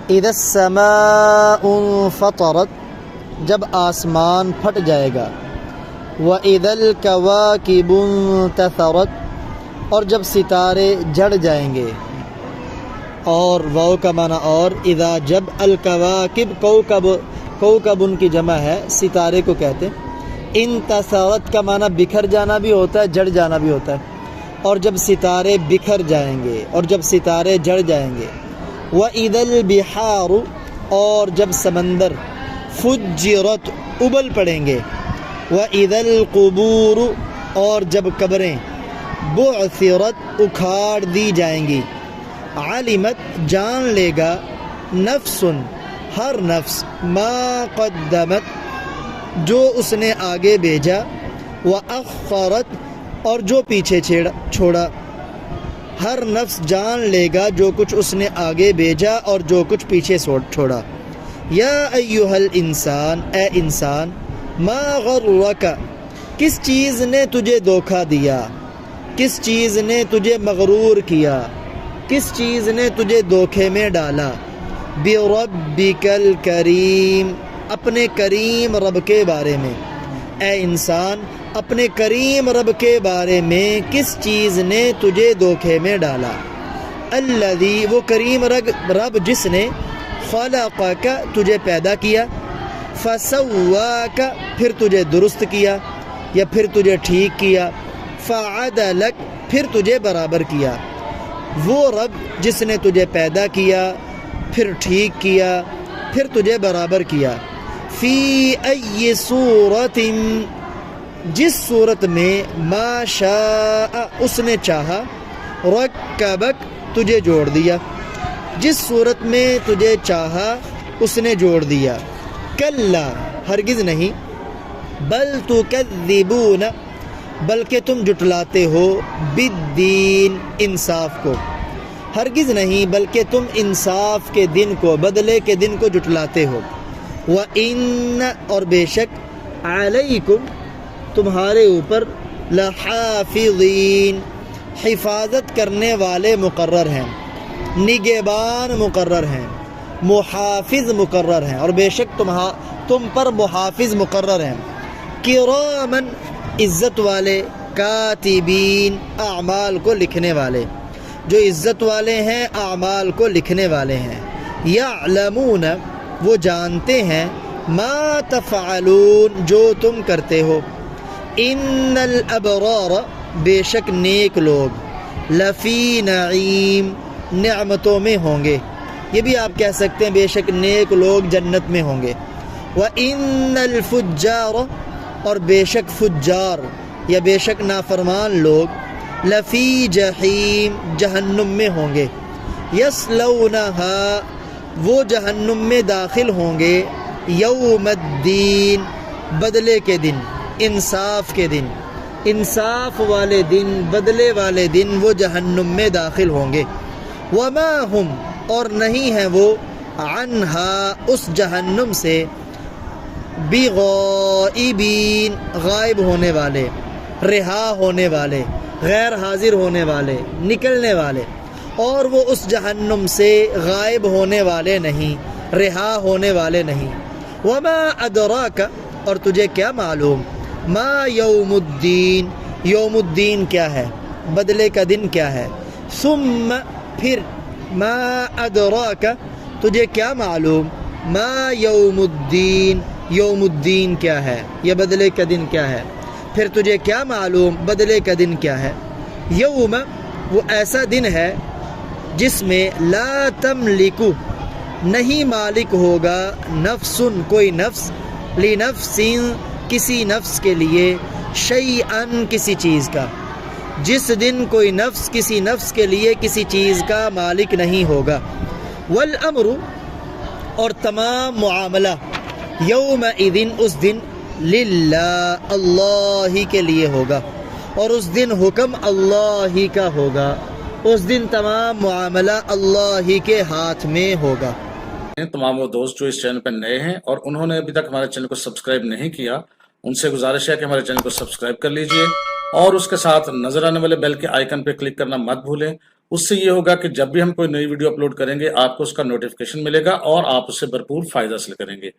اذا السماء انفطرت، جب آسمان پھٹ جائے گا، وَإِذَا الْكَوَاكِبُ انتثرت، اور جب ستارے جھڑ جائیں گے، اور واو کا معنی اور، اذا جب، الکواکب کوکب ان کی جمع ہے، ستارے کو کہتے ہیں۔ انتصرت کا معنی بکھر جانا بھی ہوتا ہے، جڑ جانا بھی ہوتا ہے، اور جب ستارے بکھر جائیں گے، اور جب ستارے جڑ جائیں گے۔ وَإِذَا الْبِحَارُ، اور جب سمندر، فُجِّرَت، ابل پڑیں گے۔ وَإِذَا الْقُبُورُ، اور جب قبریں، بُعْثِرَت، اکھاڑ دی جائیں گی۔ علمت، جان لے گا، نفس، ہر نفس، ما قدمت، جو اس نے آگے بھیجا، وَأَخَّرَتْ، اور جو پیچھے چھوڑا۔ ہر نفس جان لے گا جو کچھ اس نے آگے بھیجا اور جو کچھ پیچھے چھوڑا۔ یا ایھا الانسان، اے انسان، ما غرک، کس چیز نے تجھے دھوکہ دیا، کس چیز نے تجھے مغرور کیا، کس چیز نے تجھے دھوکے میں ڈالا، بربک الکریم، اپنے کریم رب کے بارے میں۔ اے انسان، اپنے کریم رب کے بارے میں کس چیز نے تجھے دھوکے میں ڈالا۔ الذی، وہ کریم رب جس نے، خلقک، تجھے پیدا کیا، فسواک، پھر تجھے درست کیا یا پھر تجھے ٹھیک کیا، فعدلک، پھر تجھے برابر کیا۔ وہ رب جس نے تجھے پیدا کیا، پھر ٹھیک کیا، پھر تجھے برابر کیا۔ فی ای صورت، جس صورت میں، ما شاء، اس نے چاہا، رکبک، تجھے جوڑ دیا، جس صورت میں تجھے چاہا اس نے جوڑ دیا۔ کلا، ہرگز نہیں، بل تکذبون، بلکہ تم جٹلاتے ہو، بالدین، انصاف کو، ہرگز نہیں بلکہ تم انصاف کے دن کو، بدلے کے دن کو جٹلاتے ہو۔ وَإِنَّ، اور بے شک، علیکم، تمہارے اوپر، لحافظین، حفاظت کرنے والے مقرر ہیں، نگہبان مقرر ہیں، محافظ مقرر ہیں، اور بے شک تم پر محافظ مقرر ہیں۔ کرامن، عزت والے، کاتبین، اعمال کو لکھنے والے، جو عزت والے ہیں، اعمال کو لکھنے والے ہیں۔ یعلمون، وہ جانتے ہیں، ما تفعلون، جو تم کرتے ہو۔ ان الابرار، بے شک نیک لوگ، لفی نعیم، نعمتوں میں ہوں گے۔ یہ بھی آپ کہہ سکتے ہیں بے شک نیک لوگ جنت میں ہوں گے۔ وَإِنَّ الْفُجَّارَ، اور بے شک فجار یا بے شک نافرمان لوگ، لفی جہیم، جہنم میں ہوں گے۔ یصلونہا، وہ جہنم میں داخل ہوں گے، یوم الدین، بدلے کے دن، انصاف کے دن، انصاف والے دن، بدلے والے دن وہ جہنم میں داخل ہوں گے۔ وما ہم، اور نہیں ہیں وہ، عنہا، اس جہنم سے، بغائبین، غائب ہونے والے، رہا ہونے والے، غیر حاضر ہونے والے، نکلنے والے، اور وہ اس جہنم سے غائب ہونے والے نہیں، رہا ہونے والے نہیں۔ وما ادراک، اور تجھے کیا معلوم، ما یوم الدین، یوم الدین کیا ہے، بدلے کا دن کیا ہے۔ ثم، پھر، ما ادراک، تجھے کیا معلوم، ما یوم الدین، یوم الدین کیا ہے، یہ بدلے کا دن کیا ہے، پھر تجھے کیا معلوم بدلے کا دن کیا ہے۔ یوم، وہ ایسا دن ہے جس میں، لا تملک، نہیں مالک ہوگا، نفس، کوئی نفس، لنفس، کسی نفس کے لیے، شیئن، کسی چیز کا، جس دن کوئی نفس کسی نفس کے لیے کسی چیز کا مالک نہیں ہوگا۔ والامر، اور تمام معاملہ، یومئذ، اس دن، للہ، اللہ ہی کے لیے ہوگا، اور اس دن حکم اللہ ہی کا ہوگا، اس دن تمام معاملہ اللہ ہی کے ہاتھ میں ہوگا۔ تمام وہ دوست جو اس چینل پر نئے ہیں اور انہوں نے ابھی تک ہمارے چینل کو سبسکرائب نہیں کیا، ان سے گزارش ہے کہ ہمارے چینل کو سبسکرائب کر لیجئے، اور اس کے ساتھ نظر آنے والے بیل کے آئیکن پہ کلک کرنا مت بھولیں، اس سے یہ ہوگا کہ جب بھی ہم کوئی نئی ویڈیو اپلوڈ کریں گے آپ کو اس کا نوٹیفیکیشن ملے گا اور آپ اس سے بھرپور فائدہ حاصل کریں گے۔